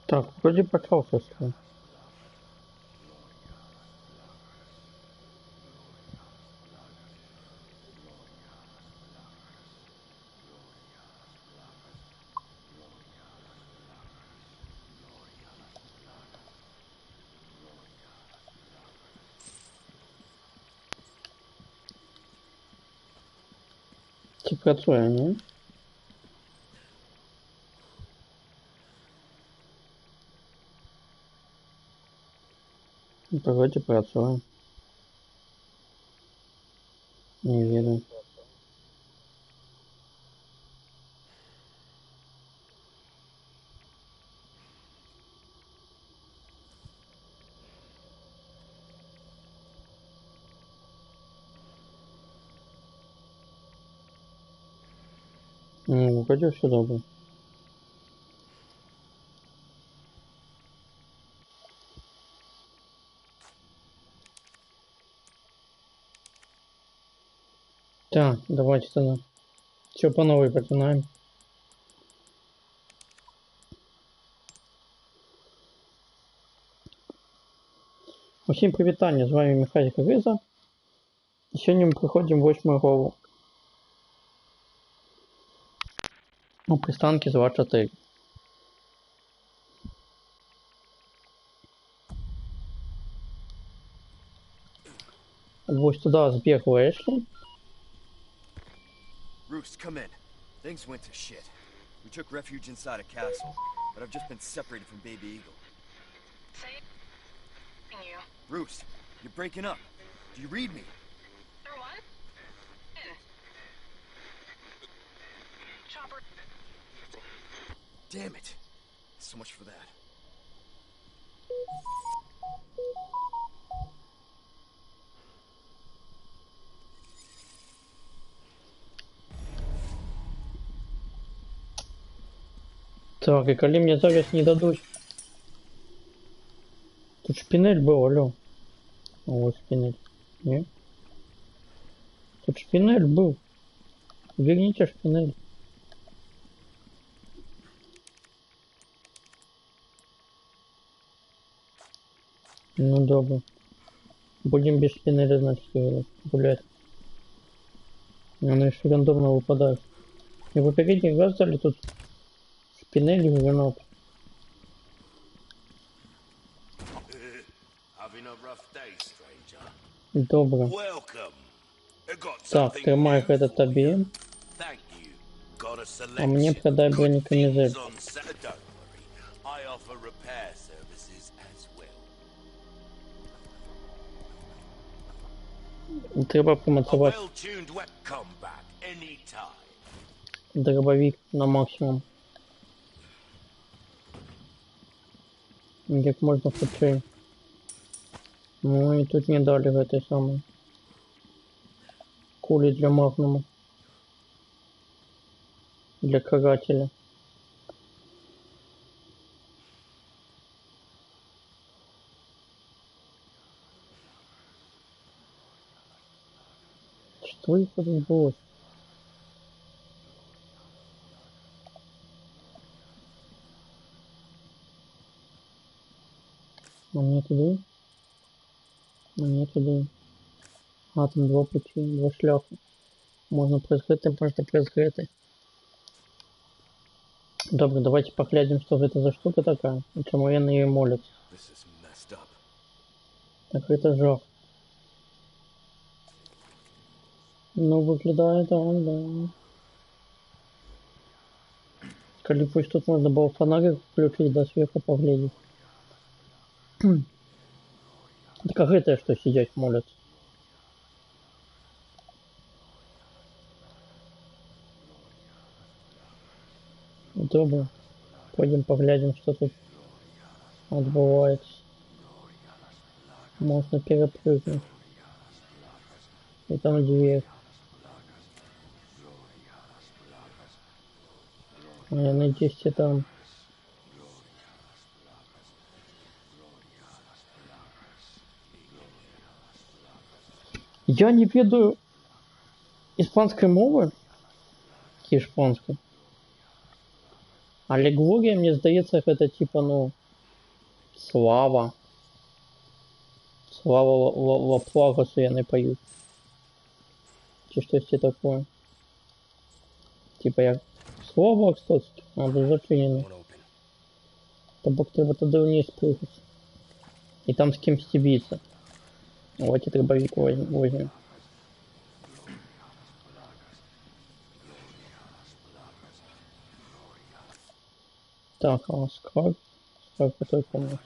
Так, вроде покался все. Працює, ні? Вроде працює. Не вірю. Ну, вроде все добре. Так, давайте тогда. Все по новой починаем. Усім привітання, з вами Михайло Гриза. І сьогодні ми проходимо 8 главу. У пристанки з 4. Ось туди збіг Лешлі. Roost, come in. Things went to shit. We took refuge inside a castle, but I've just been separated from Baby Eagle. Saving you. Roost, you're breaking up. Do you read me? Number one? In. Chopper. Damn it. So much for that. Так, і коли мені зараз не дадуть. Тут шпинель был, алло. Вот шпинель. Не? Тут шпинель был. Верните шпинель. Ну добро. Будем без шпинеля, значит, гулять. Она еще рандомно выпадает. И вы передних раз дали тут шпинель и гранат. Добро. Так, тримай это тобі. А мне продай бронекамизель. Треба помацувати дробовик на максимум. Як можна швидше. Ну и тут не дали в этой самой кули для магнума. Для карателя. Что их тут было? Мне туда? Мне туда. А, там два пути, два шляха. Можно прозгрити, можна прозгрити. Добре, давайте поглядим, что это за штука такая. И чему я на нее молюсь. Так это жах. Ну, выглядает он, да. Коли пусть тут можно было фонарик включить, да, сверху поглядеть. Да как это, что сидеть молятся? Добро. Пойдем поглядим, что тут отбывается. Можно перепрыгнуть. И там дверь. Я надеюсь, там. Я не ведаю испанской мовы. Испанской. Але Глорія, мне здаецца, гэта типа, ну, слава. Слава Лаплагасу яны паюць. Ці штосьці такое. Типа як слава, кстати, надо зачинено. Won't open. То бок треба туди вниз прыгать. І там з кимсь биться. Давайте дробовик возьмем. Так, а скраб? Скраб какой комнате?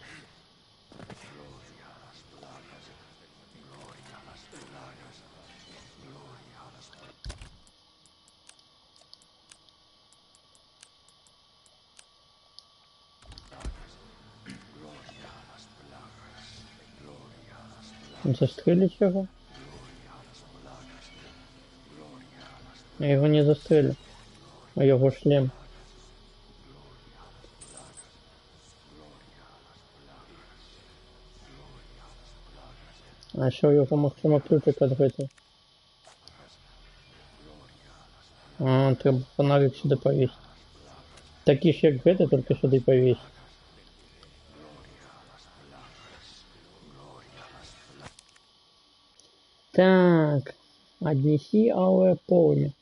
Застрелить его? Я его не застрелю. А его шлем. А еще его максимум ключик открытый. А, треба фонарик сюда повесить. Такі ж як гэта, только сюда повесить. Так, отнеси алое полымя.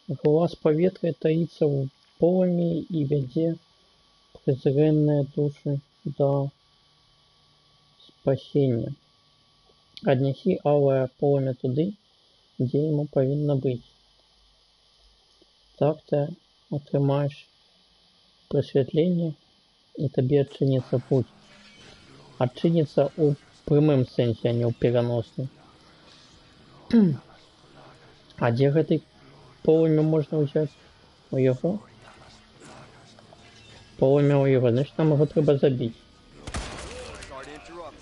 Глаз поветрия таится в полыми и вяде презренные души до спасения. Отнеси алое полымя туды, где ему повинно быть. Так ты отрымаешь просветление, и тебе отчинится путь. Отчинится у прямым сенсе, а не у переносным. А где этой полымя можно взять? У его? Полымя у его, значит нам его треба забить. Sorry to interrupt.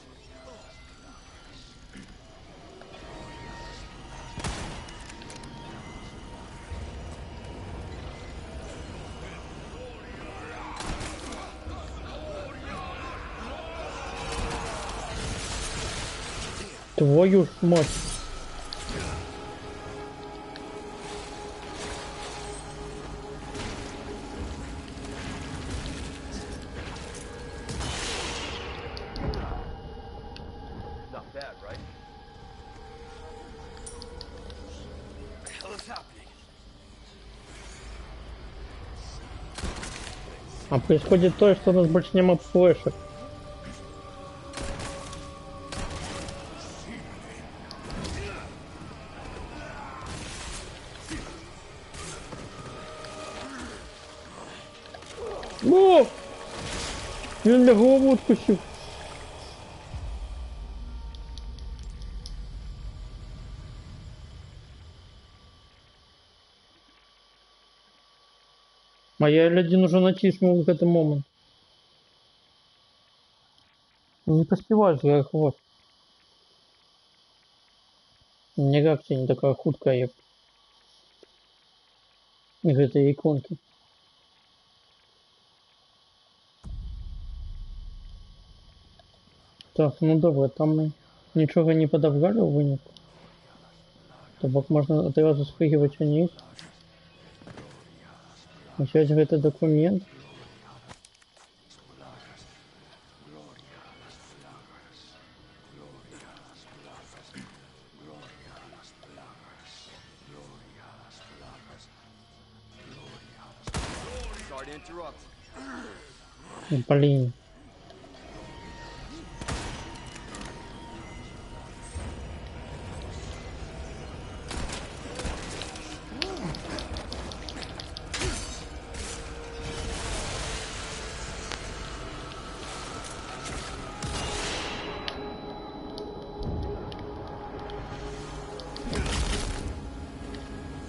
Твою ж мать. Not bad, right? What the hell is happening? А происходит то, что у нас больше нема флешек. О! Він мне голову откусил. А я L1 уже натиснул в этот момент. Не поспеваешь реагировать. Не реакция не такая хуткая, як из этой иконки. Так, ну добре, там мы ничего не подобрали у вынику. То бок можно одразу спрыгивать вниз. Взять этот документ. Sorry to interrupt. Блин.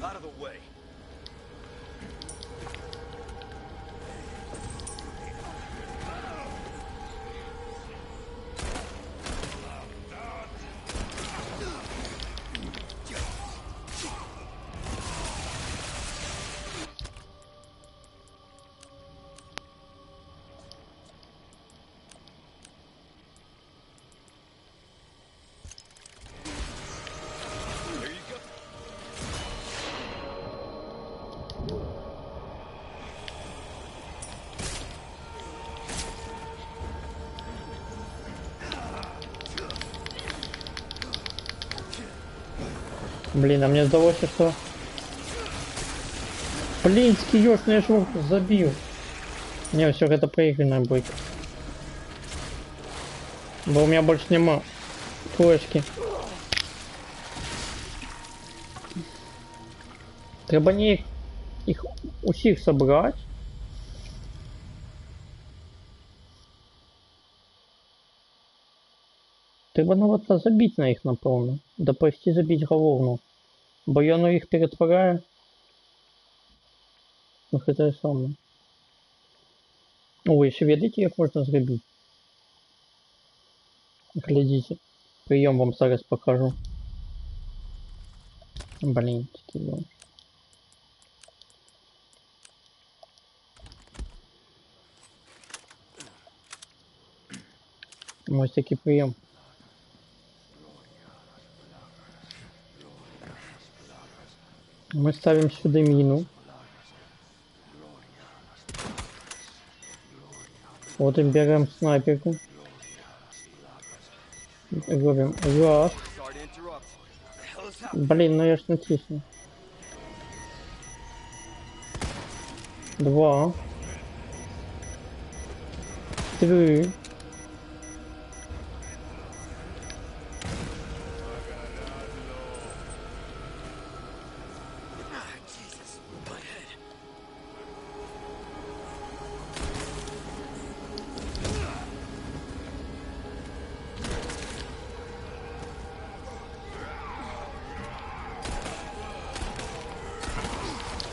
Out of the way. Блин, а мне сдалося, что... Блинский ёшный жук забил. Не, все, это проигранная бойка. Бо у меня больше нема флешки. Треба не их усіх собрать. Треба наводиться забить на їх, напевно. Да почти забить головну. Бо я на їх перетворяю. Ну, це саме. Ой, ще видите, як можна зробити? Глядите. Прийом вам зараз покажу. Блин, такие. Ось такий прийом. Ми ставимо сюди міну. Вот и берем снайперку. Робим раз. Sorry to interrupt. The hell is happening? Блин, ну я ж натисну. Два. Три. Jesus, my head.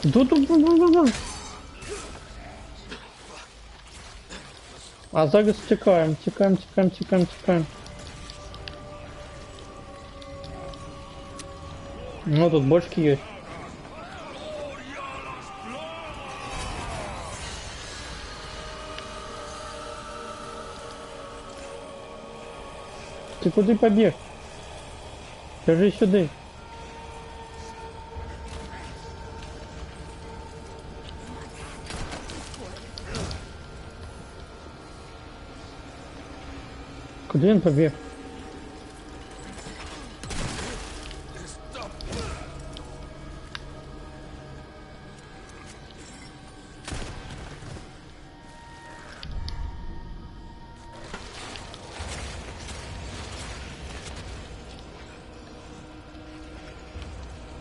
Ду-ду-ду-ду-ду. А зараз тікаємо, тікаємо. Ну тут бочки есть. Ти куди побіг? Кажи сюди. Куди він побіг?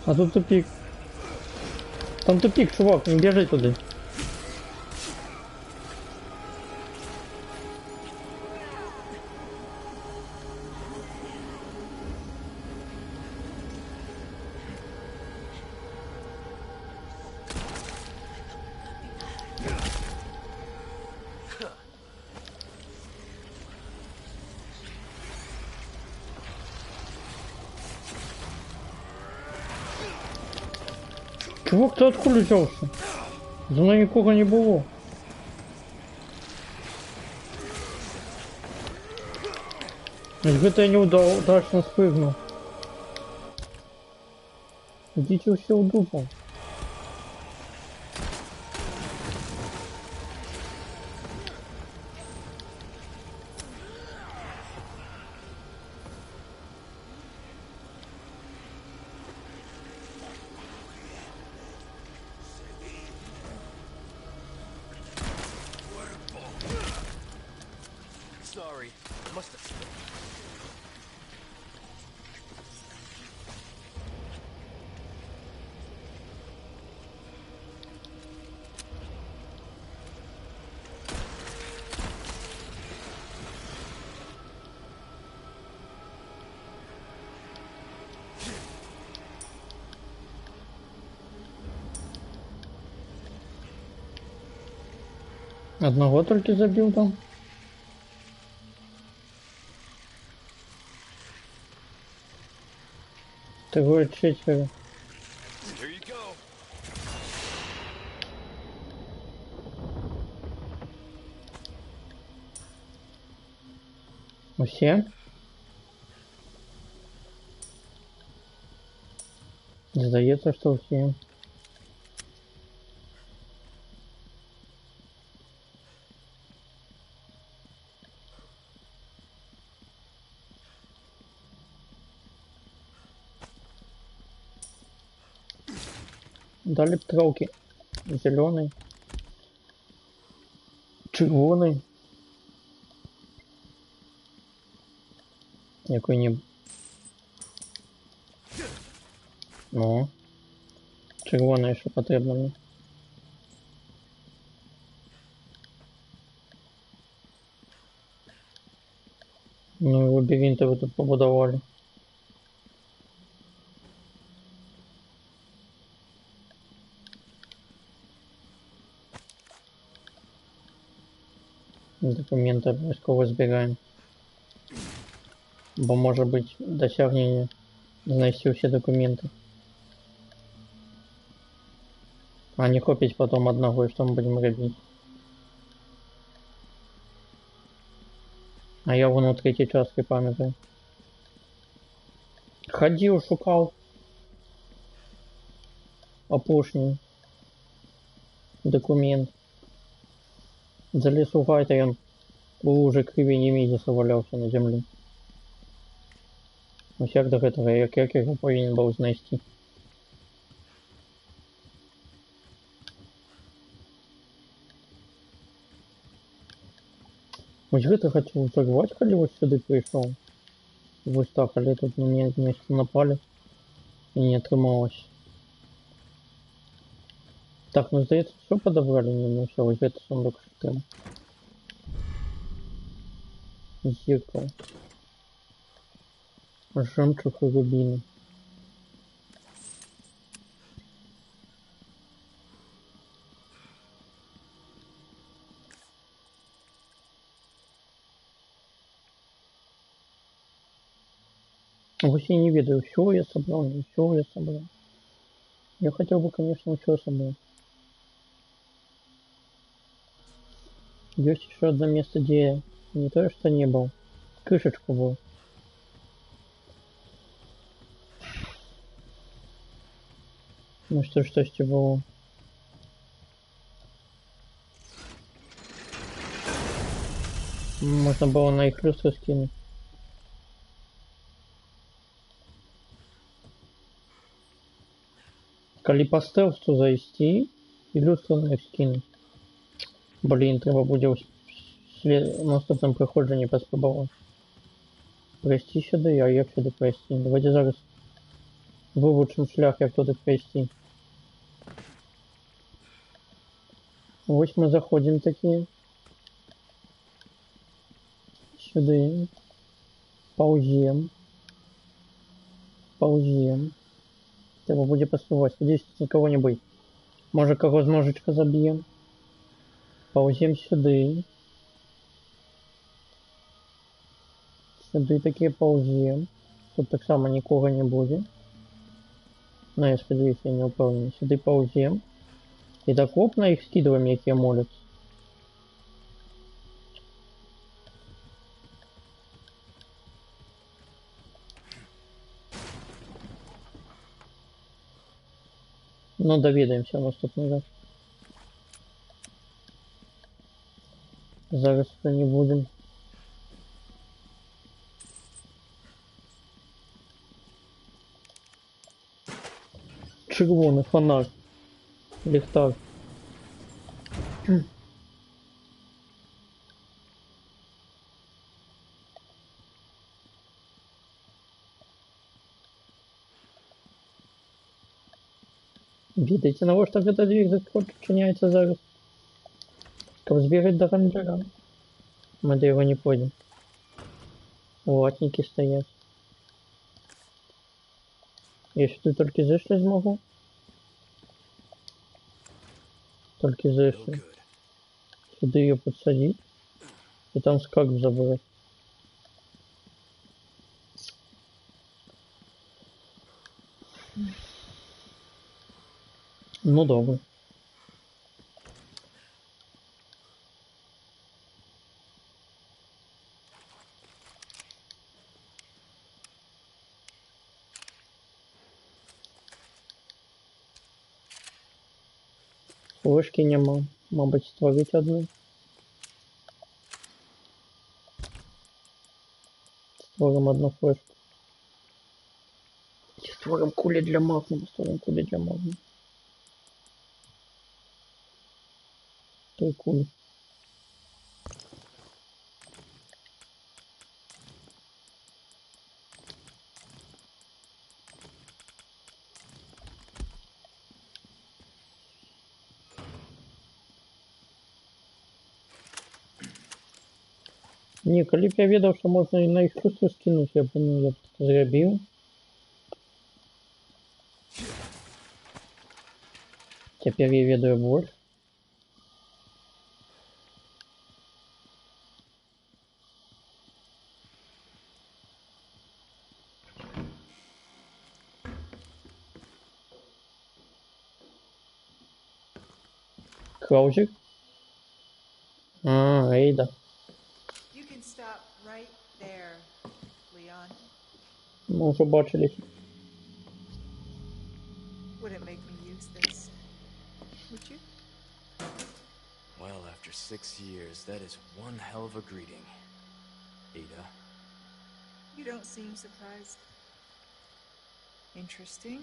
А тут тупик. Там тупик, чувак, не біжи туди. Чувак, ти откуда взявся? За мною нікого не було. Где-то я не удачно спрыгнул. Идите все в дупу. Sorry, must have slipped. Одного только забил там. Такое четверо. Here you go. Все? Сдается, что все. Далі птролки. Зелений. Червоний. Який-нибудь. Ну. Червоний, що потрібно мені. Ну і лабіринти ви тут побудували. Документи обов'язково збираємо. Бо може бути досягнення знайти всі документи. А не хопить потом одного, и что мы будем робить. А я вон у третій частки пам'ятаю. Ходив, шукав. Опушний. Документ. Залез у гайта, и он уже криві Немезиса валявся на землі. Ось як до гэтага, як його повинен був знайти. Ось гэта хочу взорвать, коли вот сюда пришел. Вот так, але тут на меня вместе напали. И не отрымалось. Так, ну здається, все подобрали, не все, ось это сундук шутим. Зеркало. Жемчуг и рубины. Вообще не ведаю, все я собрал, не все я собрал. Я хотел бы, конечно, все собрать. Есть еще одно место, где я не то что не был, крышечку был. Ну что ж, с чего? Можно было на их люстру скинуть. Коли по стелсу зайти и люстру на их скинуть. Блин, треба буде в наступному проходженні поспробувати. Пройти сюди, а як сюди пройти? Давайте зараз вивчимо шлях, як туди пройти. Ось ми заходимо такі. Сюди. Паузем. Паузем. Треба буде поспробувати. Здесь никого не быть. Може кого з ножичка заб'ємо. Паузем сюди. Сюди такі паузем. Тут так само нікого не буде. Ну, я сподіваюся, я не впевнений. Сюди паузем. І так оп, на їх скидуємо, які моляться. Ну, довідаємося в наступний раз. Зараз це не будемо. Червоний фонарь. Ліхтар. Відаєте, на що так двір зачиняється зараз? Каб збігати до ранджера. Ми до його не пойдем. Ватники стоять. Я сюди тільки зайшли змогу. Тільки зайшли. Сюди її підсадити. І там скак забрати. Ну добре. Ложки нема. Мабуть, створить одну. Створим одну флешку. Створим кулі для магнума. Створим кулі для магнума. этой кули. Не, коли б я ведаў, што можна і на іскусство скінуць, я б, ну, я б это зрабіў. Цяпер я ведаю больш. Краузик? А, Эйда. You can stop right there, Leon. Мы уже бачились. Wouldn't make me use this, would you? Well, after 6 years, that is one hell of a greeting. Ada. You don't seem surprised. Interesting.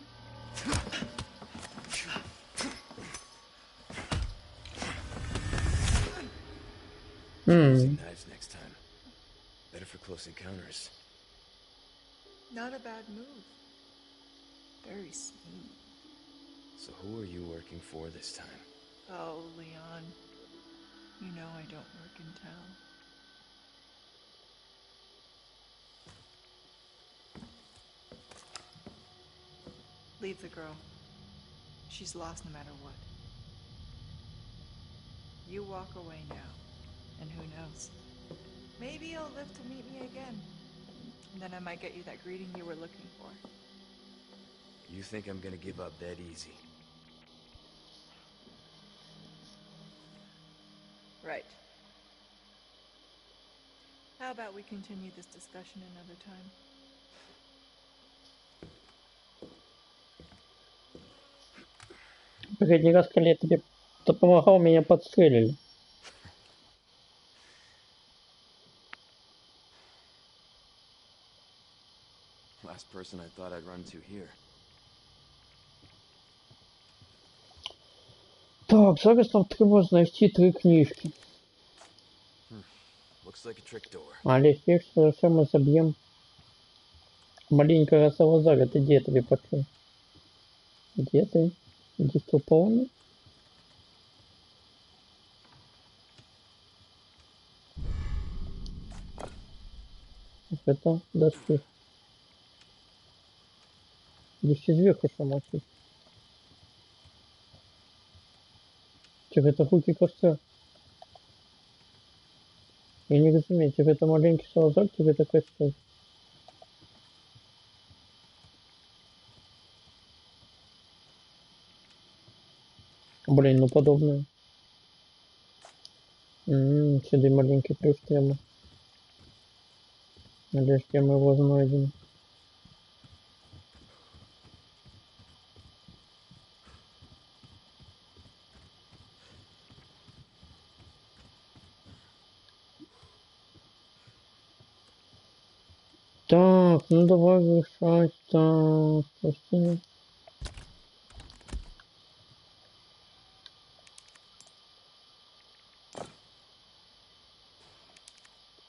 Using knives next time. Better for close encounters. Not a bad move. Very smooth. So who are you working for this time? Oh, Leon. You know I don't work in town. Leave the girl. She's lost no matter what. You walk away now. And who knows? Maybe you'll live to meet me again. And then I might get you that greeting you were looking for. You think I'm gonna give up that easy? Right. How about we continue this discussion another time? Последний раз, когда я тебе помогал, меня подстрелили. Last person I thought I'd run to here. Так, зараз нам треба знайти 3 книжки. Looks like a trick door. Але перш за все мы забьем маленького Салазара. Ты где тебе почему? Где ты? Диструпованы? Это доски. Здесь сверху самочи. Чи это руки костра? Я не разумею, тебе это маленький Салазар, тебе это костер. Блин, ну подобное. Сюда маленький плюс тема. Надеюсь, я мы его знайдем. Так, ну давай решать. Так, прости.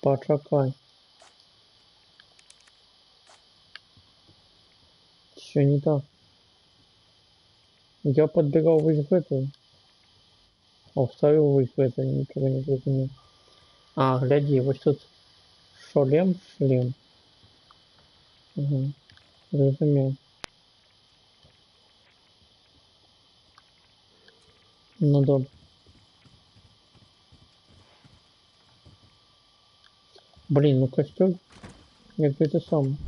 Почекай. Все не так. Я подбирал весь эту. А вставил весь это, ничего не зрозумел. А, гляди, вот тут шлем. Угу. Зрозумел. Ну добре. Блин, ну костюм, як это сам.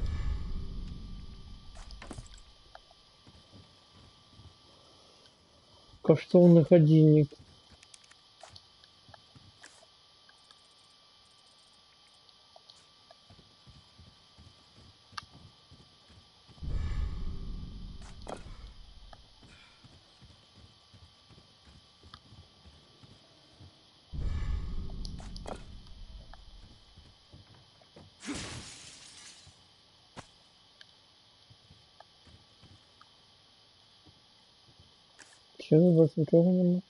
Коштовный годинник. Чего больше ничего нема?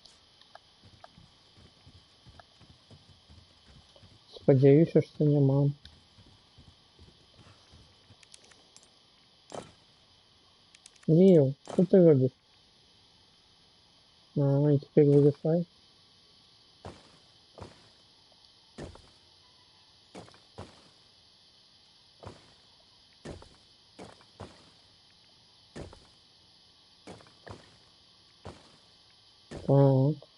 Сподіваюся, що нема. Віл, що ти робиш? А, і тепер вилізай. Так.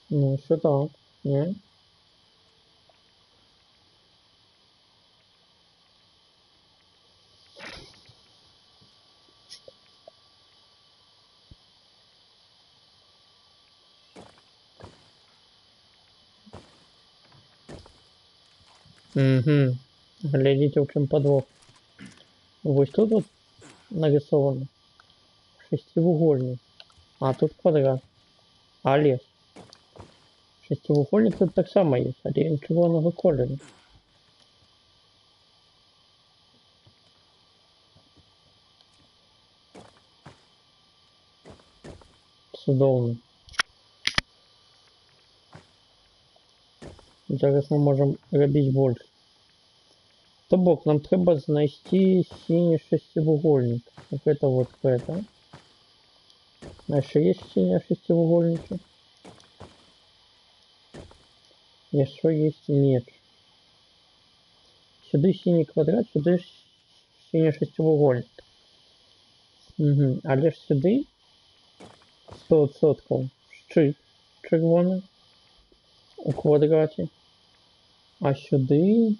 Ну, що так? Ні? Угу. Глядите, в чем подвох. Вот что тут нарисовано? Шестиугольник. А тут квадрат. А лес? Шестиугольник тут так само есть, а я ничего не выколено. Судовно. Зараз ми можемо робити більше. То бок, нам треба знайти синий шестиугольник. Вот это вот это. А еще есть синий шестиугольник. Еще есть нет. Сюда синий квадрат, сюда синий шестиугольник. Угу. А лишь сюда 100% щит червоний у квадраті. А сюди...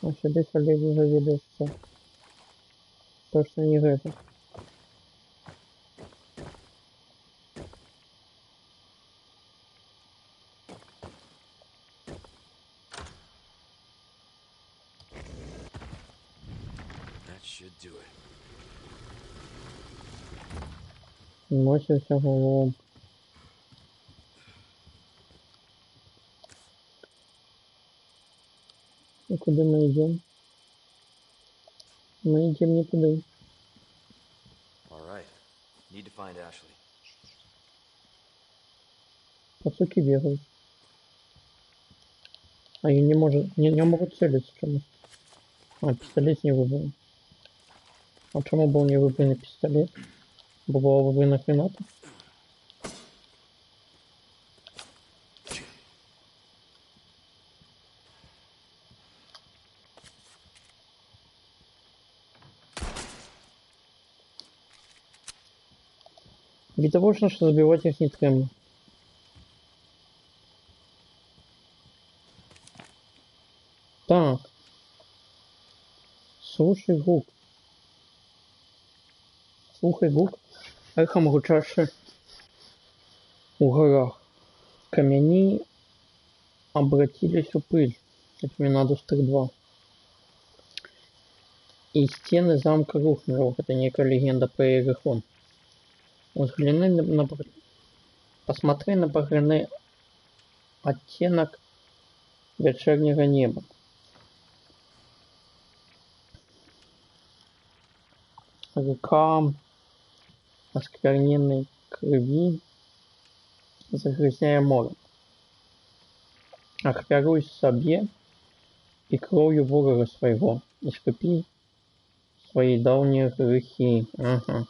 А сюди коллеги заведется. Точно не это. That should do it. Носимся головом. И куда мы идем? Мы идем не туда. All right. Need to find Ashley. По суке бегают. А я не может, не могут целиться чему. А, пистолет не выбрал. А чему был не выбранный пистолет? Было выбрано граната? Видовочно, что забивать их не треба. Так. Слушай, Гук. Слухай, Гук. Эхом гучаше у горах. Камяни обратились в пыль. Это мне надо стык 2. И стены замка рухнули. Это некая легенда про Иерихон. Взгляни на... Посмотри на багряный оттенок вечернего неба. Река оскверненной крови, загрязняя море. Ахвяруй себе и кровью ворога своего, искупи свои давние грехи. Ага.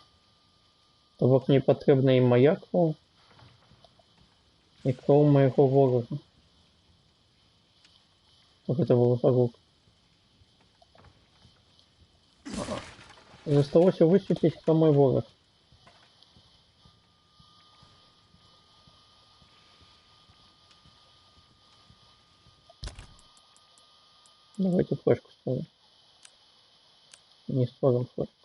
То бок не потрібна і моя кров, і кров моего ворога. Как это было звук. Засталося висвітлить, хто мой ворог. Давайте флешку ставим. Не створим флешку.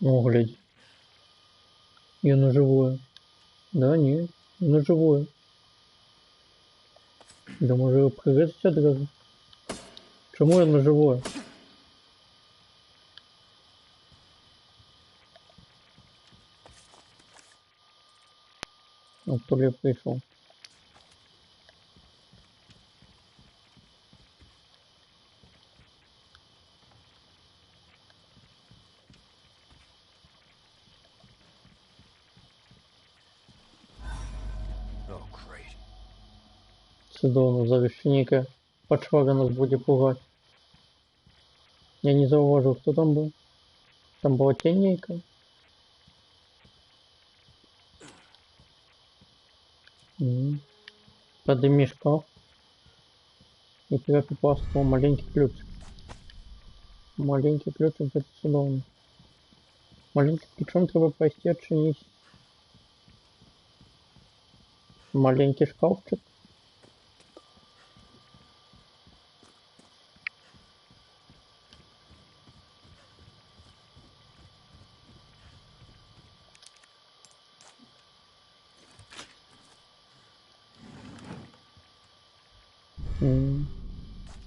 О, глядь. Я на живое. Да, не, на живое. Да може пригатися одразу. Чому я на живое? Ну, то ли я прийшов. Цудовно, завещника. Почвага нас будет пугать. Я не зауважил, кто там был. Там была тенейка. Подними шкаф. И тебя попался маленький ключик. Маленький ключик, это чудовно. Маленьким ключом треба пойти отчинить. Маленький шкафчик.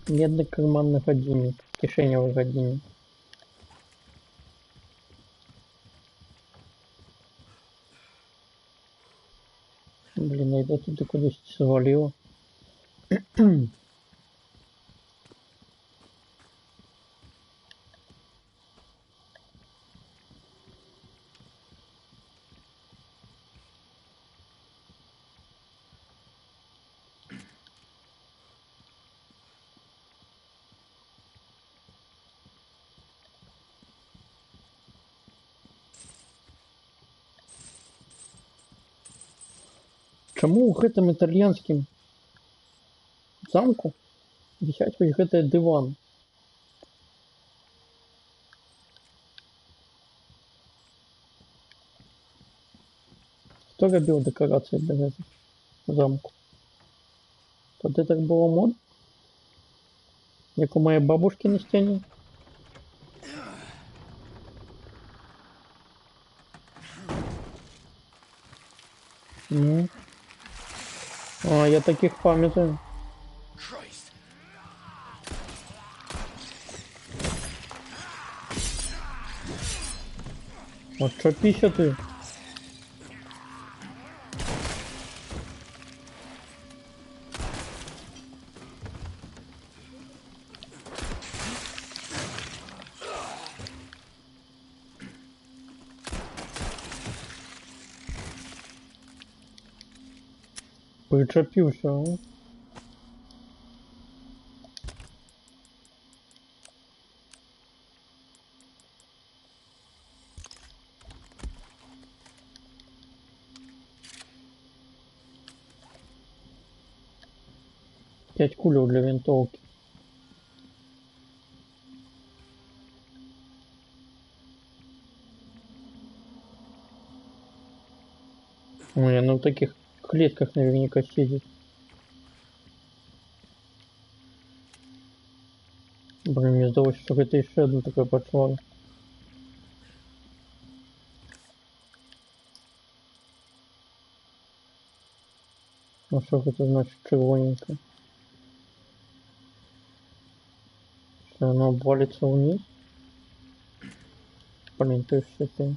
Бедный карманный годинник. Кишеневый годинник. Блин, я тут куда-то свалила. Чому у гэтым італьянскім замку вісяць вось гэты дыван? Хто рабіў дэкарацыі для гэтага замку? Тады так было модна? Як у моей бабушки на сцяне? Ну. А, я таких памятаю. Christ. Вот что пища ты? Причепился, а? Пять кулек для винтовки. Ой, она в таких клетках наверняка сидит. Блин, мне сдалось, что это еще одно такое пошло. Ну что это значит червоненькое? Что оно обвалится вниз? Блин, ты все ты.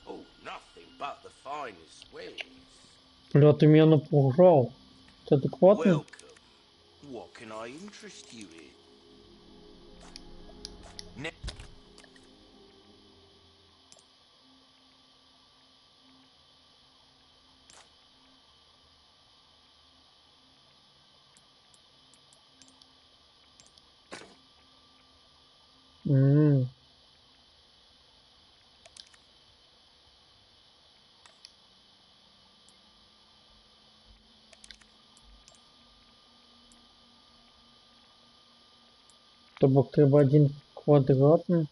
Oh, nothing but the finest wares. Бля, ты меня напугал. Ты адекватный? Welcome. What can I interest you in? То бок треба один квадратный.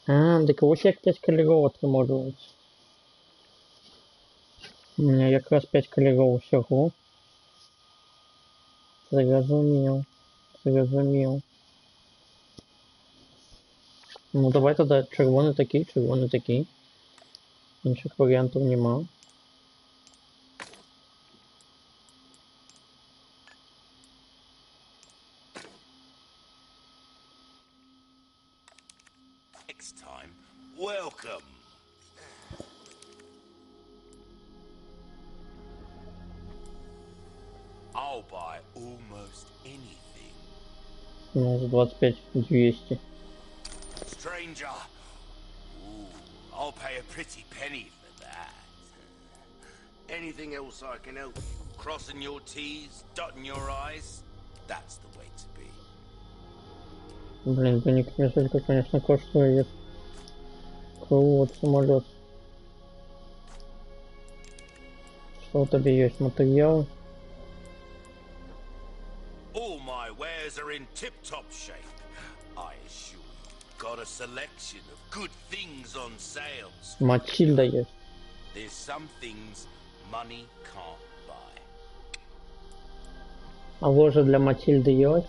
А, так ось як 5 кольоров атрымоўваецца. У меня как раз 5 кольоров всего. Зразумел. Зразумел. Ну давай тогда червоный такие, червоный такие. Інших варіантів нема. Next time, welcome. I'll buy almost anything. У нас 25 200. Stranger. Ooh, I'll pay a pretty penny for that. Anything else I can help you? Crossing your T's, dotting your I's? That's the way to be. Блин, броник несколько, конечно, коштует. Вот самолет. Что у тебя есть материал? All my wares are in tip-top shape. I assure you, got a selection of good things on sales. Матильда есть. There's some things money can't buy. А ложа для Матильды есть?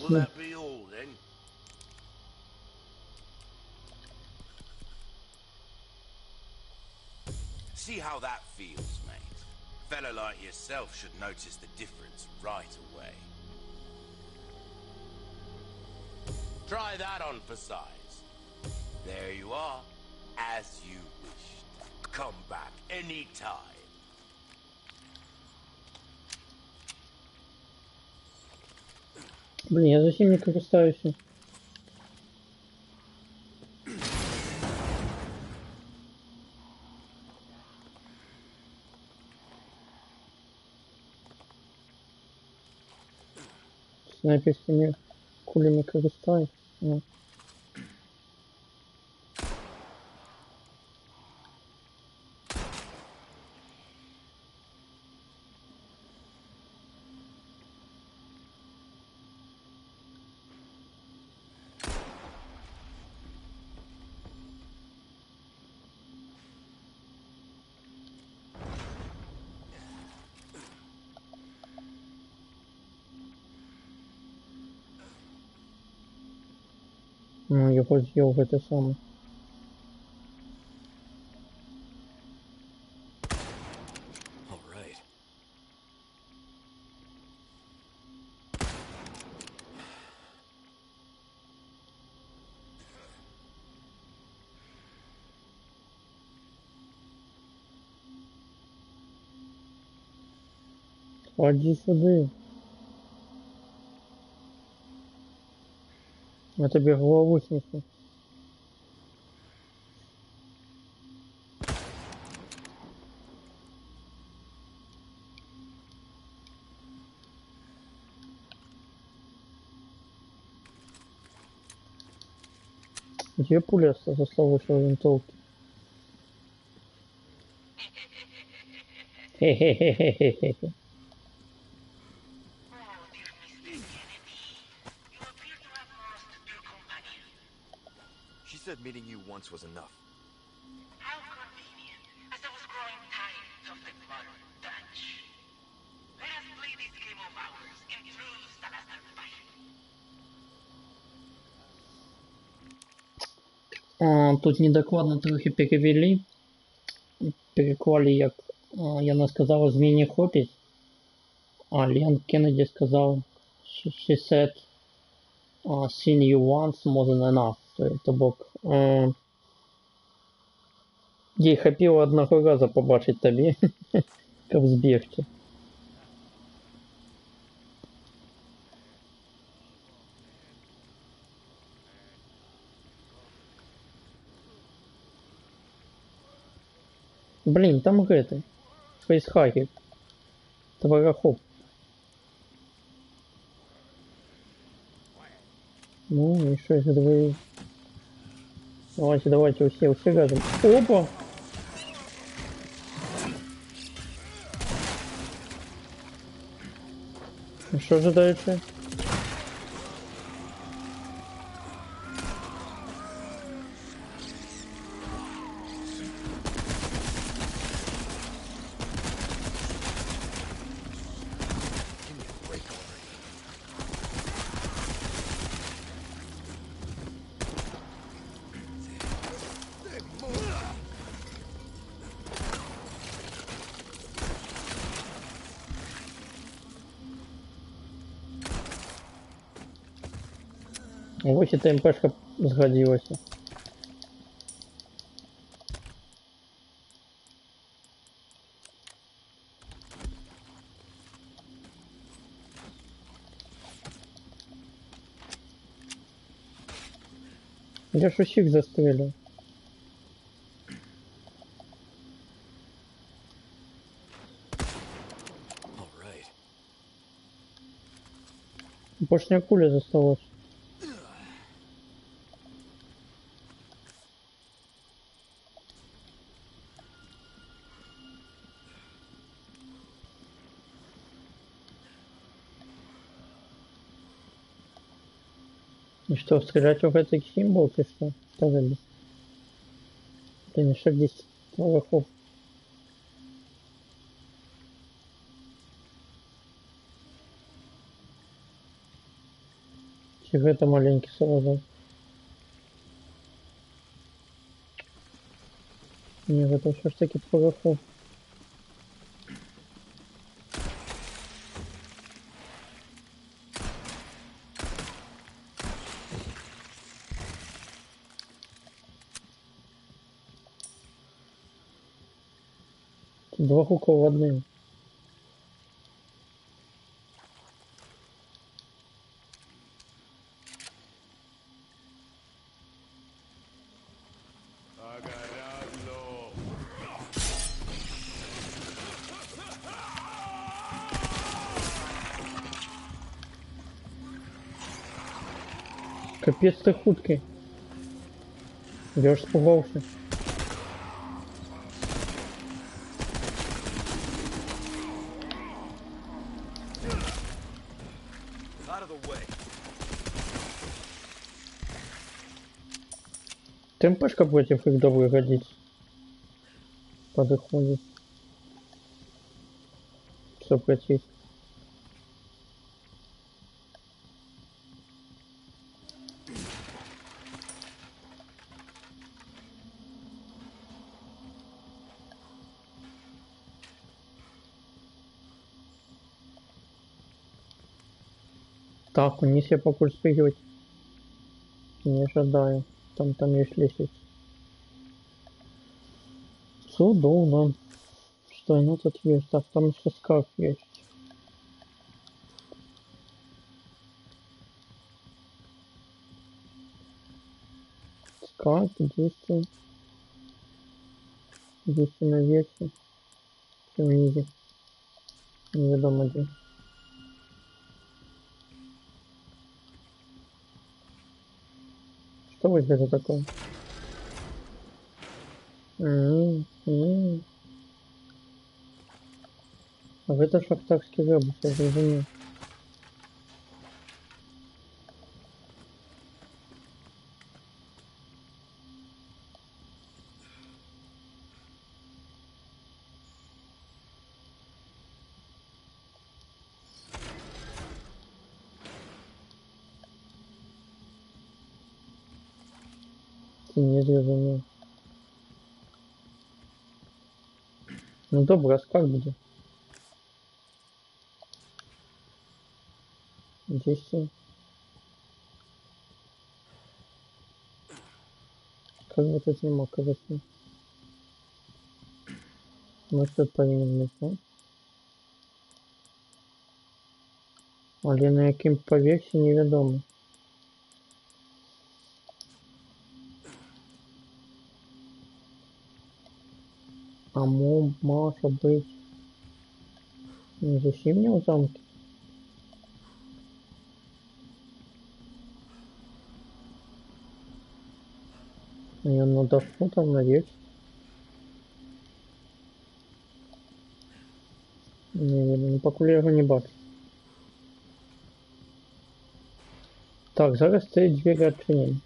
Will that be all then? See how that feels, mate. Fella like yourself should notice the difference right away. Try that on for size. There you are, as you wished. Come back anytime. Блин, я зачем не користаюсь? Снайперскими кулями користаюсь. Ну. Ну, его съел в это самое. All right. Ходи сюда. Я тебе голову снесу. Где пуля засла вышла винтовки? Хе-хе-хе-хе-хе-хе. Oh, dear Mr. Kennedy. You appear to have lost your companion. She said meeting you once was enough. How convenient, as I was growing tired of the modern Dutch. Let us play this game of ours in true Salazar fashion. Тут недокладно трохи перевели. Переклали, як Яна сказала, зміні хопить. А Лен Кеннеді сказав, she said, seen you once more than enough. Тобто, їй хапіло одного разу побачить тобі, як в збігті. Блин, там это, фейсхакер, товарохоп. Ну, и что, давай. Давайте, все разом. Опа! Что же дальше? Give me a break already. Ось і ТМПшка згодилася. Я ж усіх застрелю. All right. Поршня куля засталась. И что, стрелять в этот символ, ты что? Что за бес? Блин, еще 10 врагов. Чего это маленький сразу? Нет, это все ж таки врагов. Тут два хука в одном. Капец ты хуткий. Я аж испугался. Out of the way. ТМПшка против их добрый годится. Подыходит. Сопротив. Так, вниз я пока спрыгивать не ожидаю. Там есть лестница. Судовно. Что оно тут есть? Так, там еще скаф есть. Скаф, 200. 200 на весе. Все внизе. Неведомо где. Что вы это такое? А это шахтарский рыбус, я разумею. Ты не разумею. Ну добре, а как будет? 10. Как бы тут не мог, кажется. Может тут повинен быть, да? Але на яким поверсі невідомо. А може быть не зовсім не у замке? Мне надо футом наверх. Не, поки я його не бачу. Так, зараз ці двері відчинені.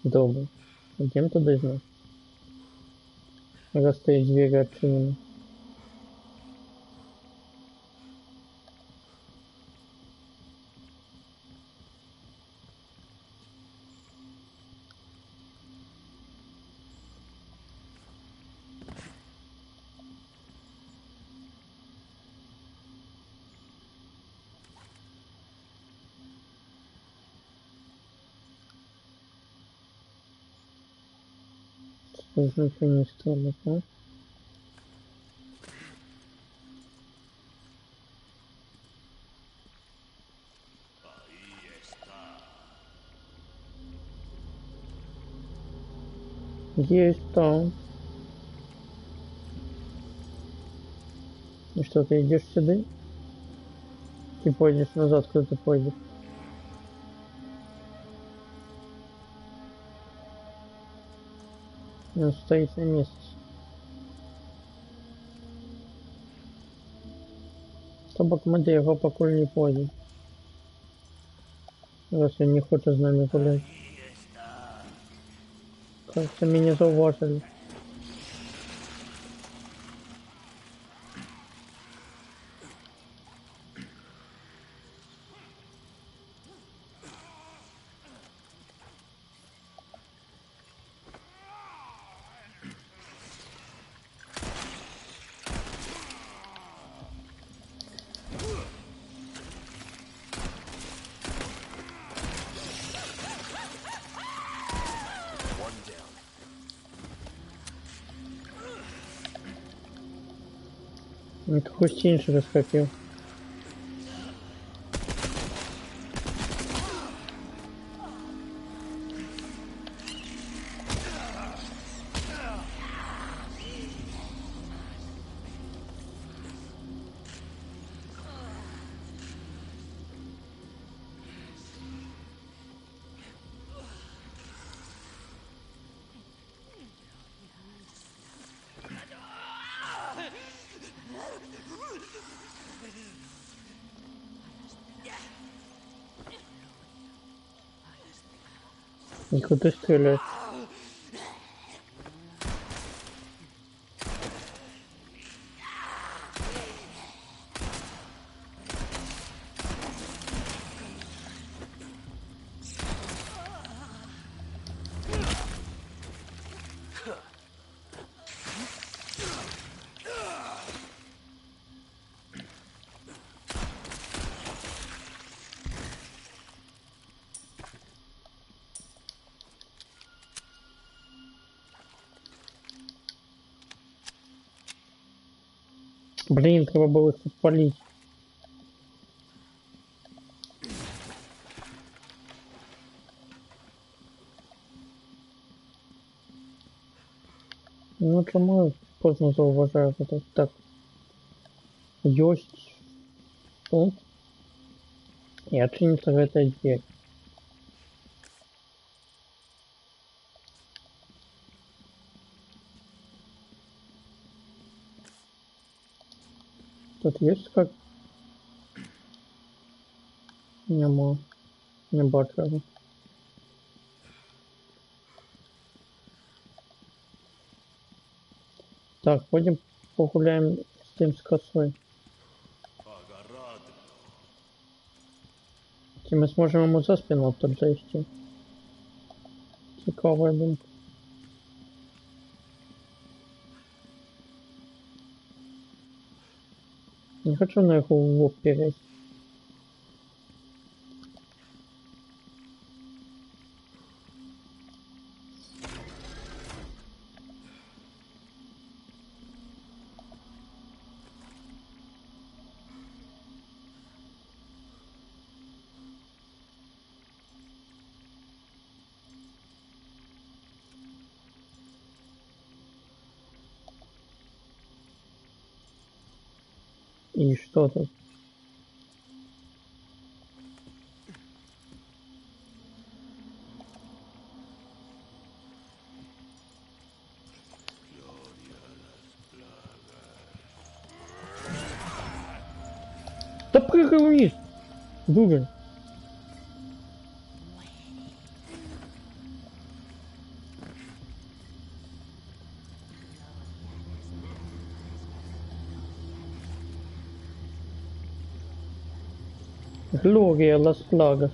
Добре. Йдемо туди знов. Зараз ці двері відчинені. Значение стрелять, да? Есть там. И что, ты идешь сюда? Ты пойдешь назад, кто-то пойдет. Он стоит на месте. Собак Мадей його покуль не пойдет. Раз він не хоче з нами гуляти. Кажется, меня зауважили. One down. Ну, хтось інший розхотів. І куди стріляти? Блін, треба було тут палити. Ну чому я поздно зауважаю это? Так. Есть пункт. И отчинится в этой дверь. Тут есть как? Нема. Не бачу його. Так, пойдем погуляем с тем с косой. Чи ми зможемо йому за спину тут зайти? Цікава думка. Не хочу на його в лоб переть. И что тут? Да прыгай вниз! Дурень! Глория Лас Плагас.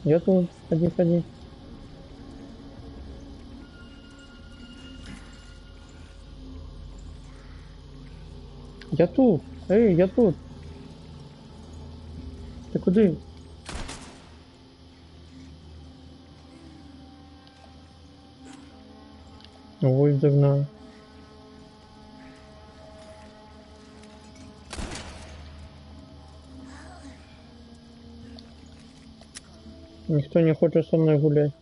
Я тут. Ходи, ходи. Я тут. Эй, я тут. Ты куди? Ой, догнал. Никто не хочет со мной гулять.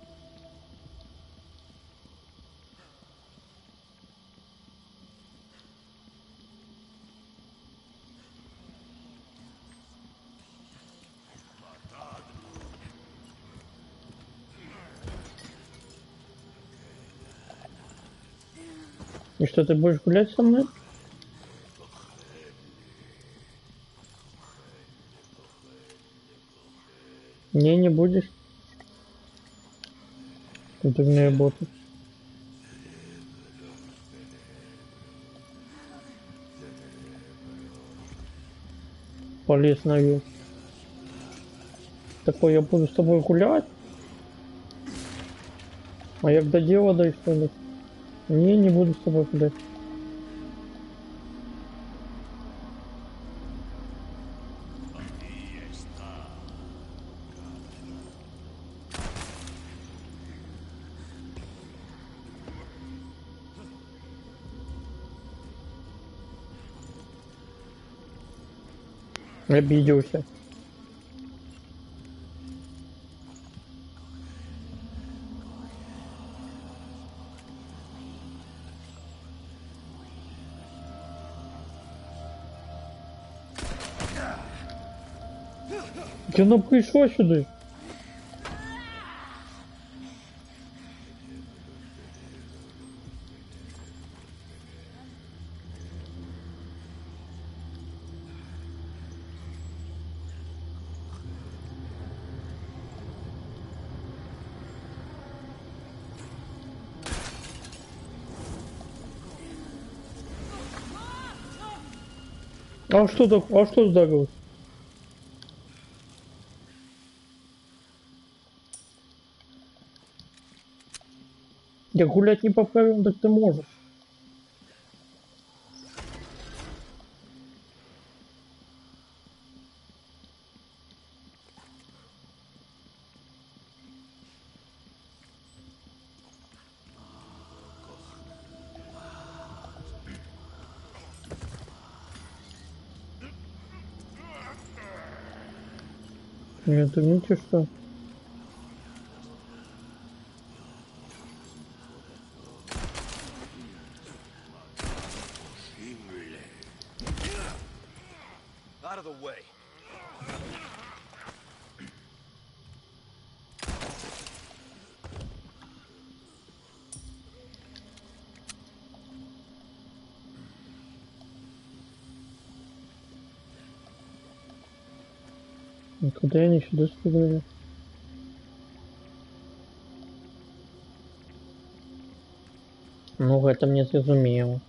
И что, ты будешь гулять со мной? Не будешь. Ты не работаешь. Полез наверх. Такой, я буду с тобой гулять? А як до дела дай, что ли? Не буду с тобой гулять. Обиделся. Ты ну пришел сюда? А что так? А что сдалось? Я гулять не по правилам, так ты можешь. Нет, видите что? Out of the way. Куда они сюда спрыгнули? Ну, это мне зрозуміло.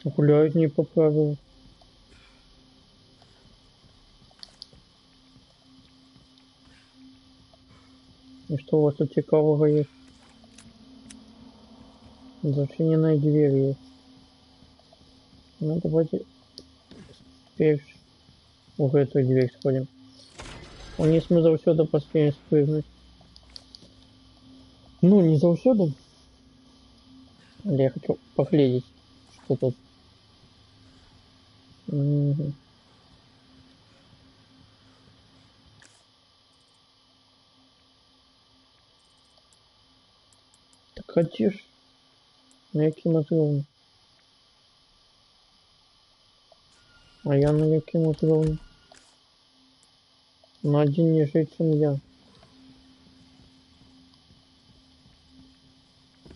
Гуляют не по правилам. И что у вас тут цікавого есть? Зачиненная дверь есть. Ну, давайте теперь в эту дверь сходим. Вниз мы завсёды поспеем спрыгнуть. Ну, не завсёды. Я хочу поглядеть, что тут. Угу. Так хотишь? На яким уровне? А я на яким уровне? На один ниже, чем я.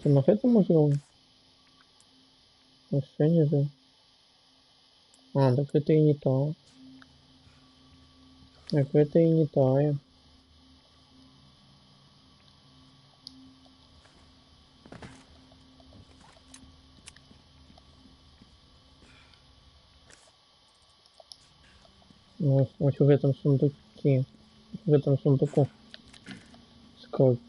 Ты на этом уровне? Еще ниже. А, так это и не та. Так это и не тая. Вот в этом сундуке. В этом сундуку. Скарб.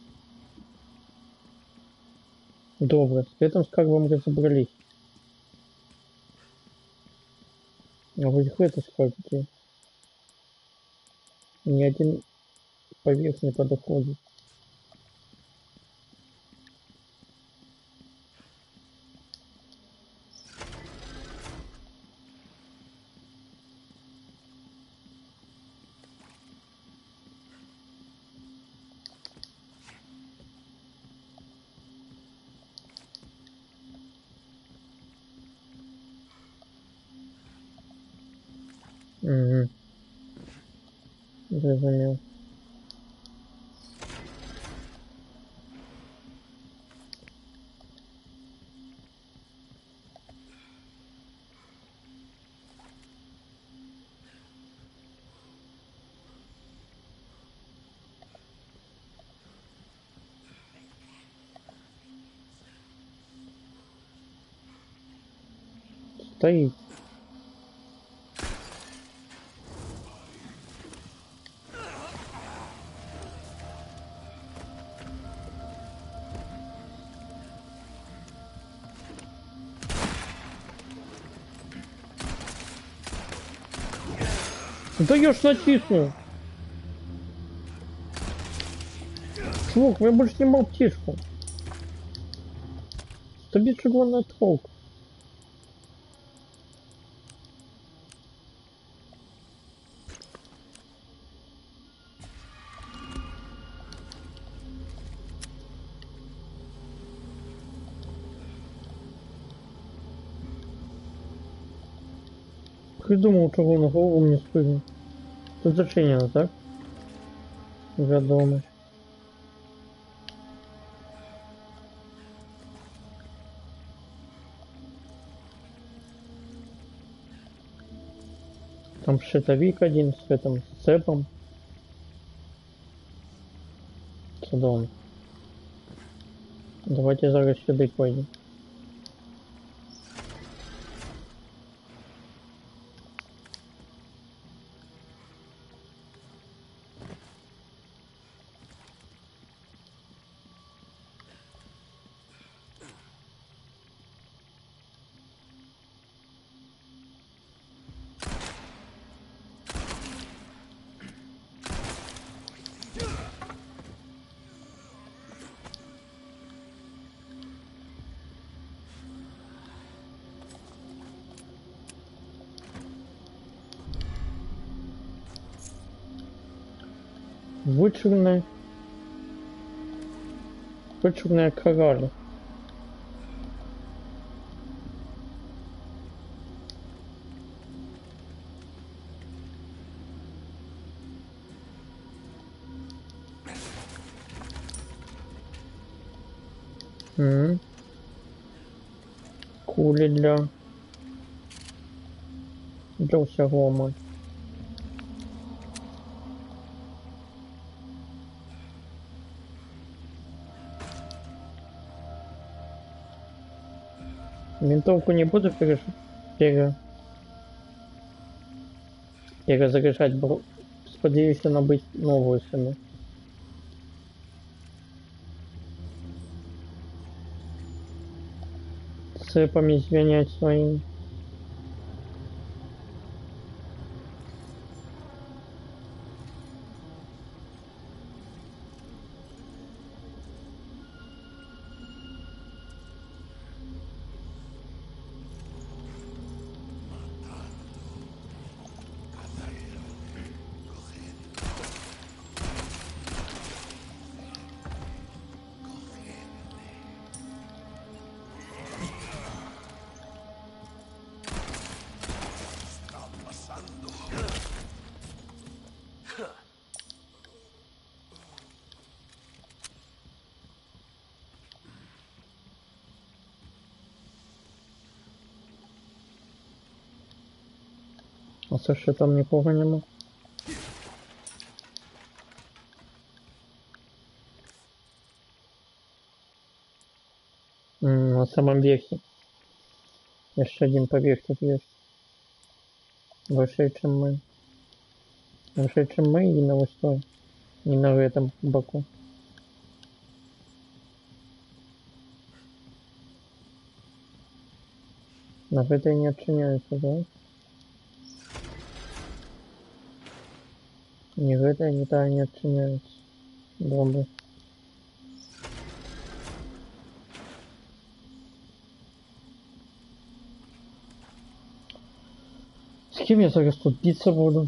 Добро. С этим скарбом разобрались. А вот в это скарб где? Ни один поверх не подходит. Угу. Зрозумів. Стоїть. Да я ж натиснул. Чувак, я больше снимал птичку. Тобі червоний толк. Придумал червону голову мне спрыгнуть. Тут зачинено, так? Відомо. Там щитовик один с этим с цепом. Садом. Давайте зараз сюди пойдем. Вычурная кораль. Кулі для всього мать. Винтовку не буду перезаряжать, бо сподіваюся набити новую собі. Цепами звенять своими. А це що там нікого нема? На самом верхе. Еще один поверх тут есть. Выше, чем мы. Выше, чем мы и на высотой. Не на этом боку. На этой не отчиняется, да? Не гэта, не та не адчыняюцца. Добра. С кем я зараз тут биться буду?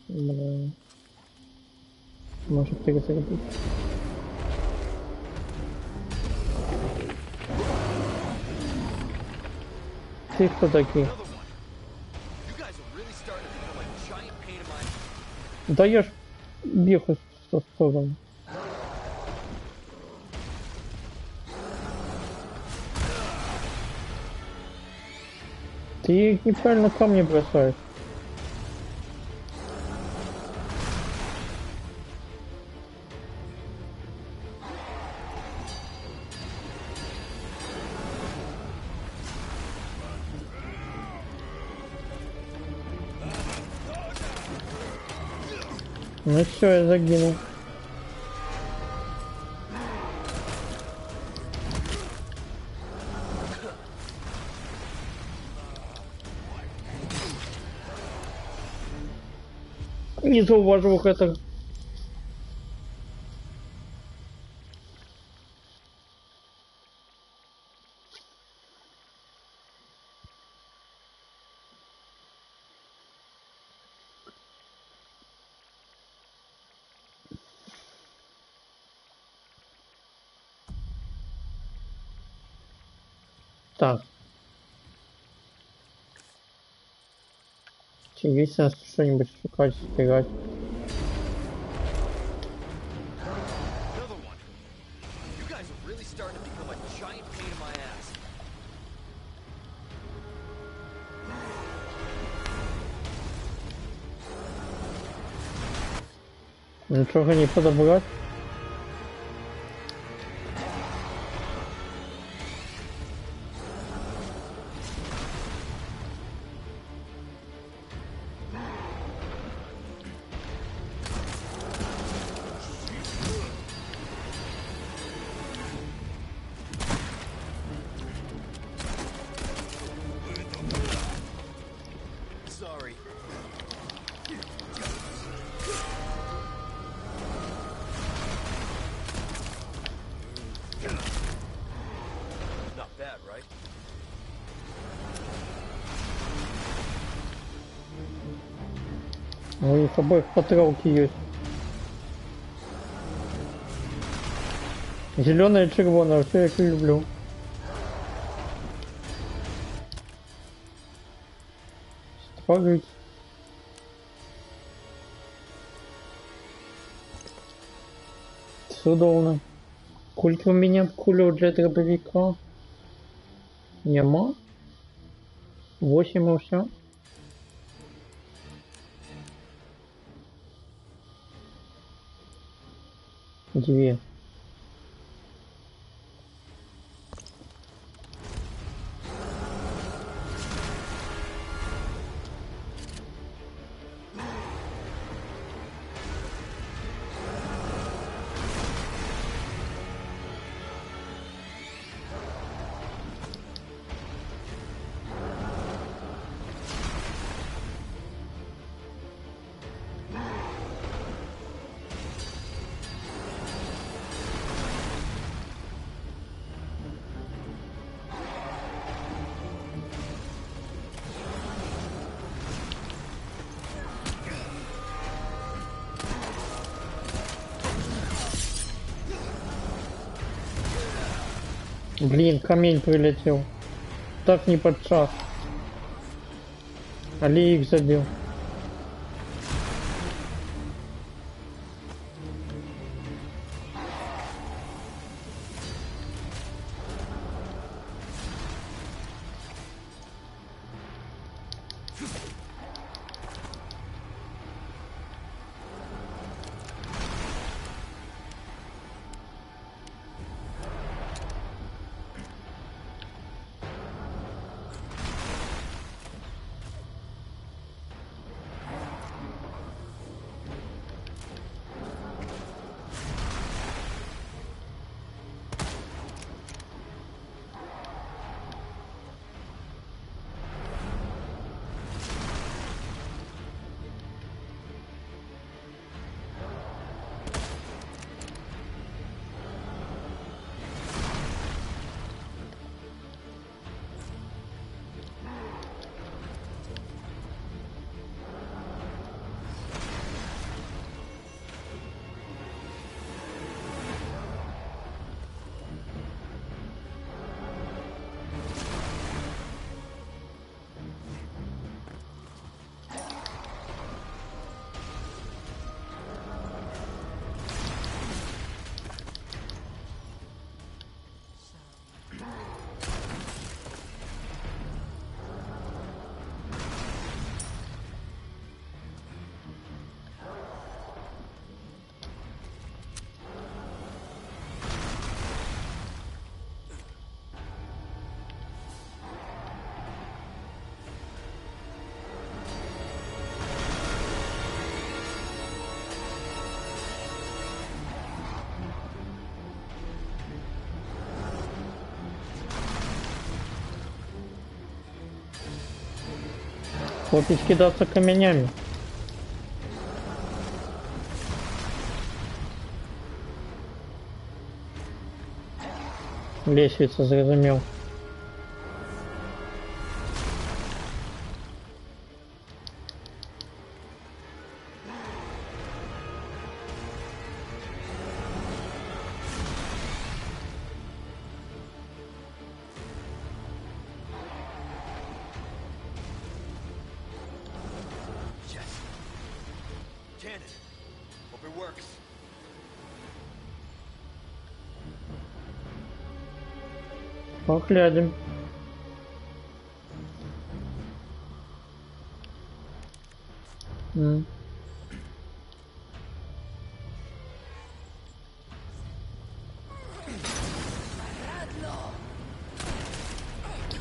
Бля. Может перезарядить. Ты кто такие? Another one. You guys are really starting to become a giant pain in my... Да я ж бегаю в сторону. Ты их неправильно камни бросаешь. Ну все, я загинул. Не зауважу это. Так. Есть у нас что-нибудь шукать, сбегать. Another one. You guys are really starting to become a giant pain in my ass. Ничего не подобрать. Sorry. Not bad, right? У них обоих потрелки есть. Зеленая и червоная, все я их люблю. Спагать. Судовно. Сколько у меня кулю для дробовика? Нема? 8 и все. Две. Блин, камень прилетел. Так не под шаг. Али их забил. Хватит кидаться камнями. Лестница, зрозумел. Yes. Cannon. Hope it works. Поглядим. М.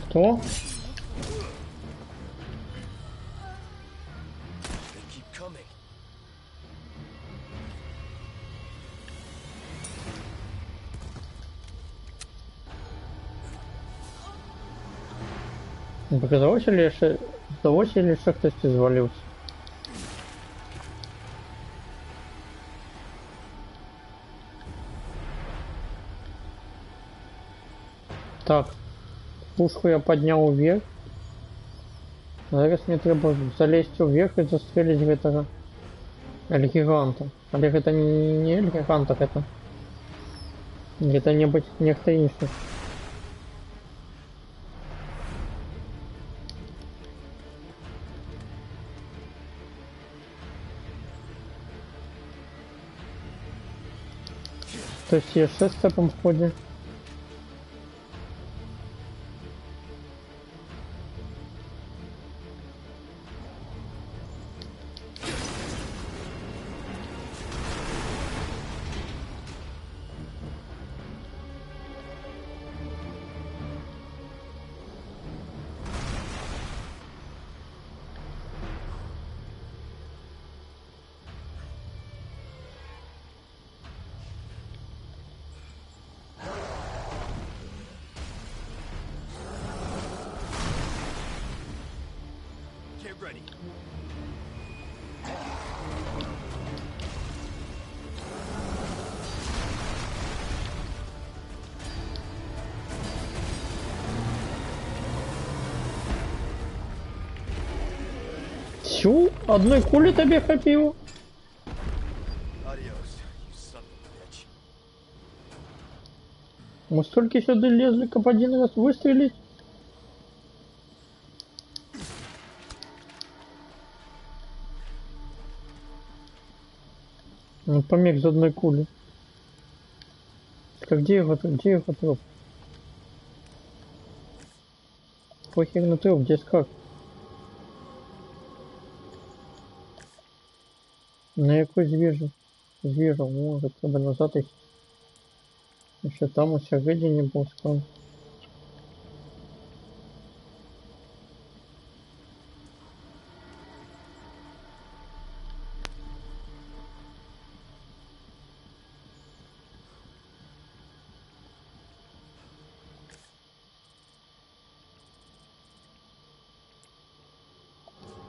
Кто? They keep coming. Показалось ли, что здалося ли, що хтось звалився? Так, пушку я поднял вверх. Зараз мне треба залезть вверх и застрелить этого Эльгиганта. Але это не Эльгигант, так это не быть нехто інший. То есть я 6 цепом в ходе. Get ready. Всю? Одной кули тебе хватило? Adios, you son of a bitch. Мы столько сюда лезли, как один раз выстрелить. Ну, помег за одной кули. Где его труп? Похер на труп, здесь как? На яку звіжу? Звіжу, може, треба назад їх. Ще там усередині був склад.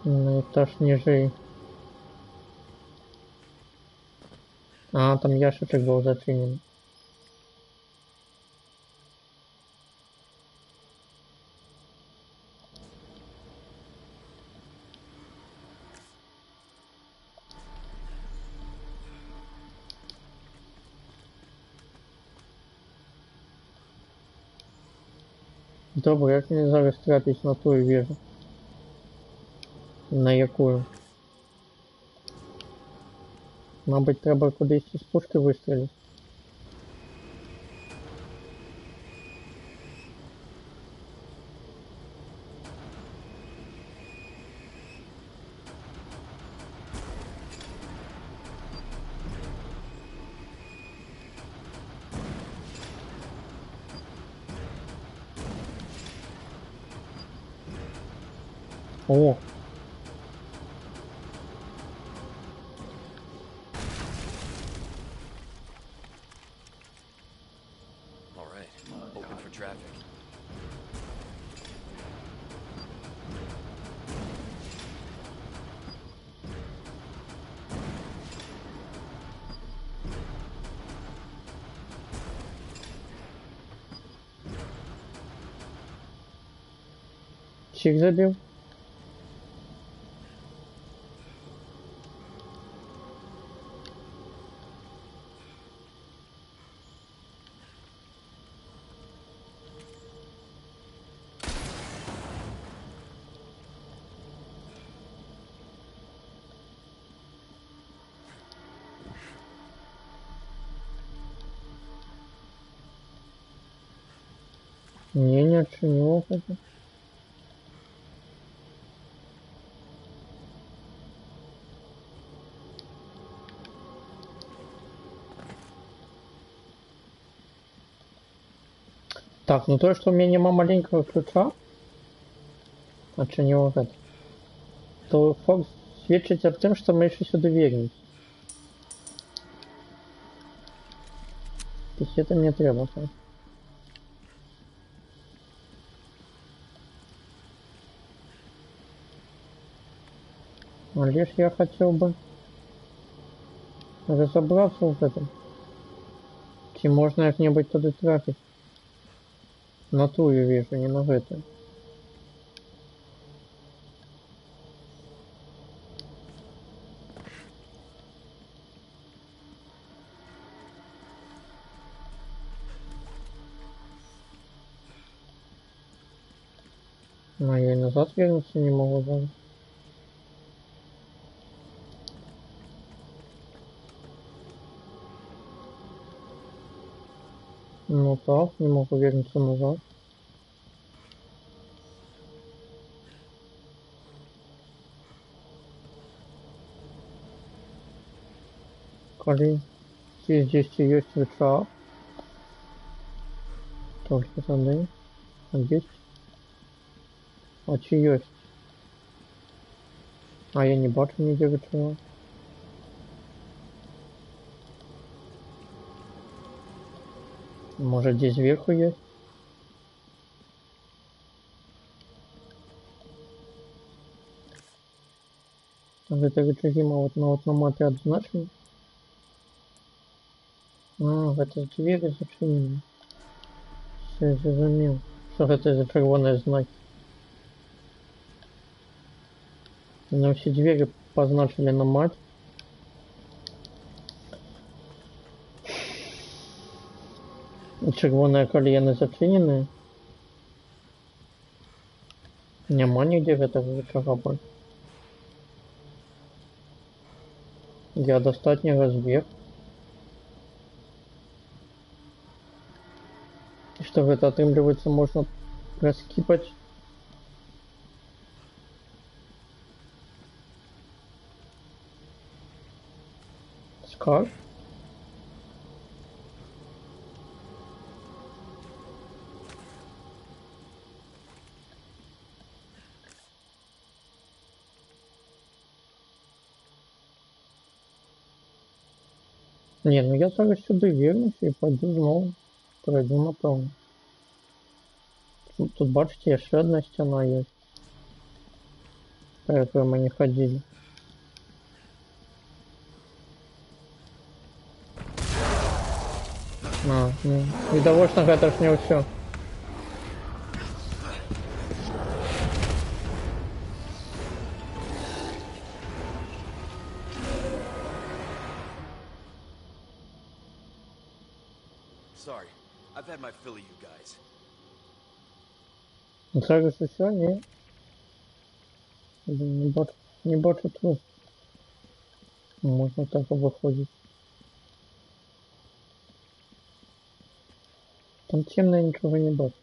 На этаж ниже. А, там ящичек был зачинен. Добре, як мені зараз трапить на ту вежу? На якую? Мабуть, треба кудись із пушки вистрілити. О! All right, open for traffic. Всех забил? Не отчинил это. Так, ну то, что у меня нема маленького ключа, отчинил это, то факт свідчить о том, что мы еще сюда вернемся. То есть это мне требуется. А лишь я хотел бы разобраться в этом. Чи можно как-нибудь туда тратить? На ту я вижу, не на это. Но я и назад вернуться не могу даже. Ну так, не могу вернуться назад. Коли здесь есть рычаг, только тады, а здесь, а чи есть? А я не бачу нигде рычага. Может здесь сверху есть? А это рычаги вот на мапе обозначены? А, это двери зачинены. Все, я зрозумів. Що це за червоний знак? На все двери позначили на мапе. Червоные колея зачинены. Нема нигде этого рычага больше. Я достатньо разбег. И что это отрымливается, можно раскипать. Скар. Не, ну я зараз сюди вернусь и пойду знову. Пройду напевно. Тут бачите, ще одна стена есть. По якой мы не ходили. А, ну, відавочно гэта ж не ўсё. Sorry, I've had my fill of you guys. Зараз усё, не? Не бачу тут. Можно так выходить. Там темно, я ничего не бачу.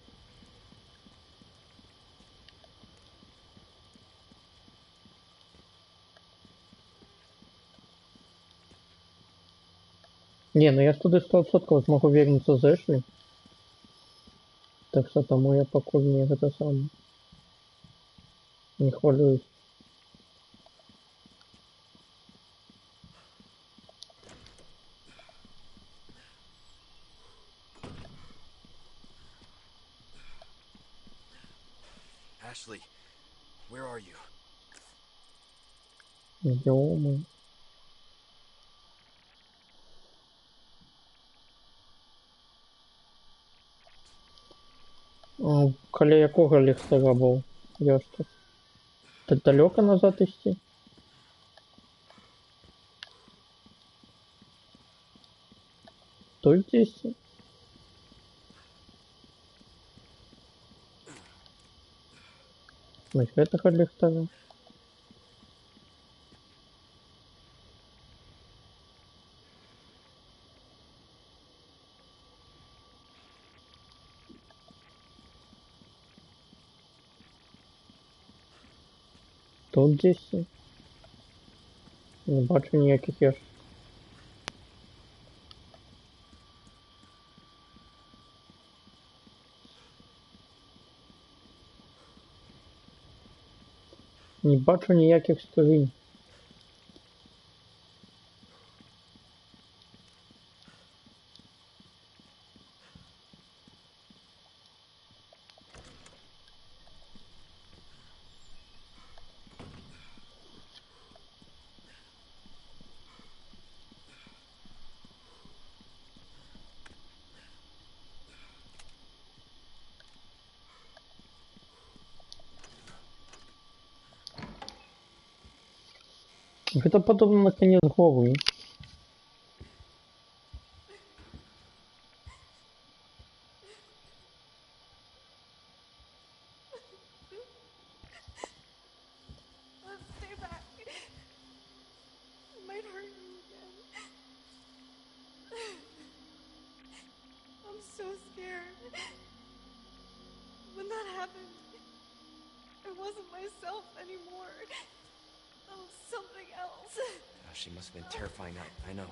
Не, ну я туди 100% змогу вернуться з Ешлі. Так що тому я покуль не это сам. Не хвалююсь. Ashley, where are you? Ё-моё. Каля якога ліхтара був? Ёшки. Так далеко назад идти? Тут здесь? Значит, это ліхтаря. Тут десь. Не бачу ніяких яшок. Не бачу ніяких скринь. Это подобно на конец головы. Let's stay back. It might hurt you again. I'm so scared. When that happened, I wasn't myself anymore. I was something else. Oh, she must have been terrifying. I know.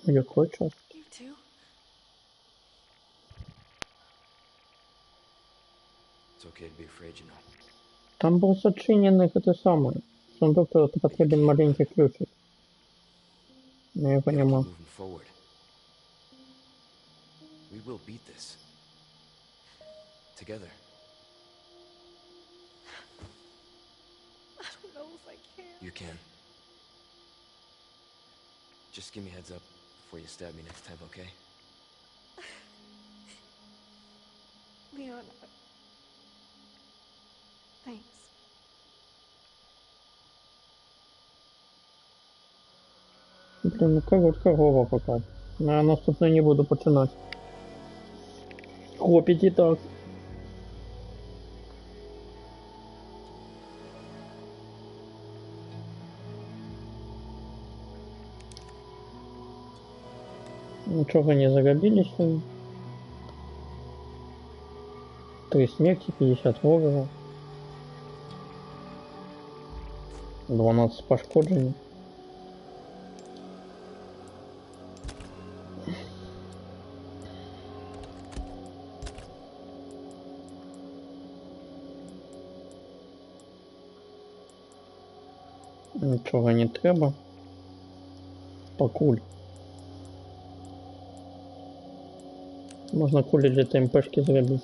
Якой час? You too? It's okay to be afraid, you know. Там был зачиненный это самое. Сундук, это потребен маленький ключик. Но я We gotta keep понимаю. moving forward. We will beat this. Together. I don't know if I can. You can. Just give me a heads up before you stab me next time, okay? Leon, thanks. Блин, ну короткая голова пока. Я наступно не буду починать. Хлопить и так. Ничего не загубились. 3 смерти, 50 ворогов. 12 пошкоджений. Нічого не треба. Покуль. Можна кулі для ТМПшки зробити.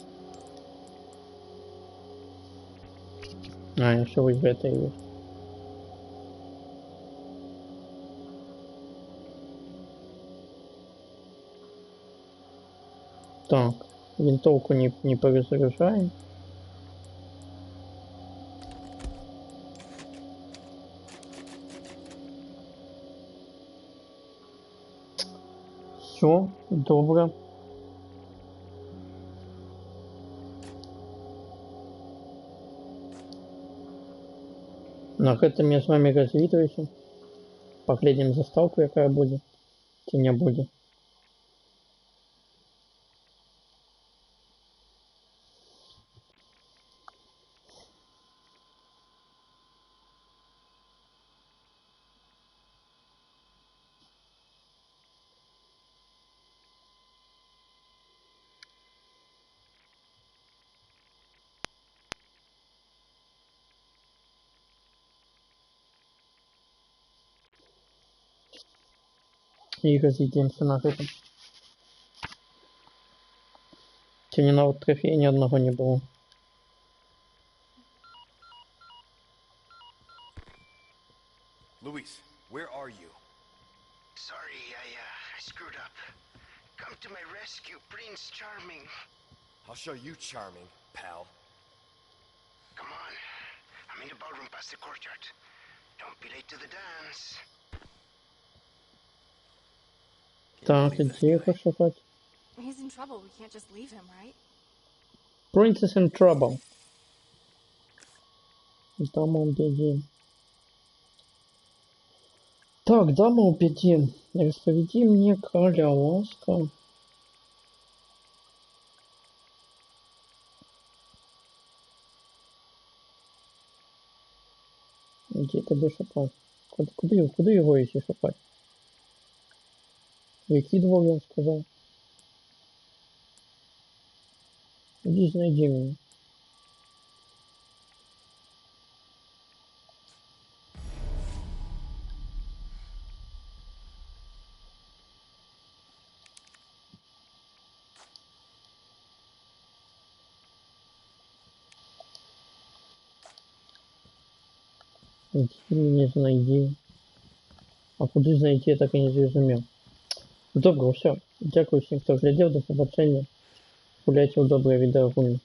А, я ще візьму це є. Так, винтовку не перезаряжаем. Все, добре. На гэтым я с вами развітваюся. Паглядзім заставку, якая будзе, ці не будзе. І разведземся на гэтым. Ці не нават трофея ні аднаго не было. Luis, where are you? Sorry, I screwed up. Come to my rescue, Prince Charming. I'll show you charming, pal. Come on. I'm in the ballroom past the courtyard. Don't be late to the dance. Так, где их шукать? He's in trouble. We can't just leave him, right? Princess in Trouble. Дама в беде. Так, дама в беде. Расповеди мне, Каля, ласка. Где тебе шукати? Куди його ще шукати? Який двор він сказав? Іди знайди мене. Іди мене знайди. А куди знайти, я так і не зрозумів. Добре, все. Дякую всім, хто глядів, до побачення. Гуляйте у добре відеогумі.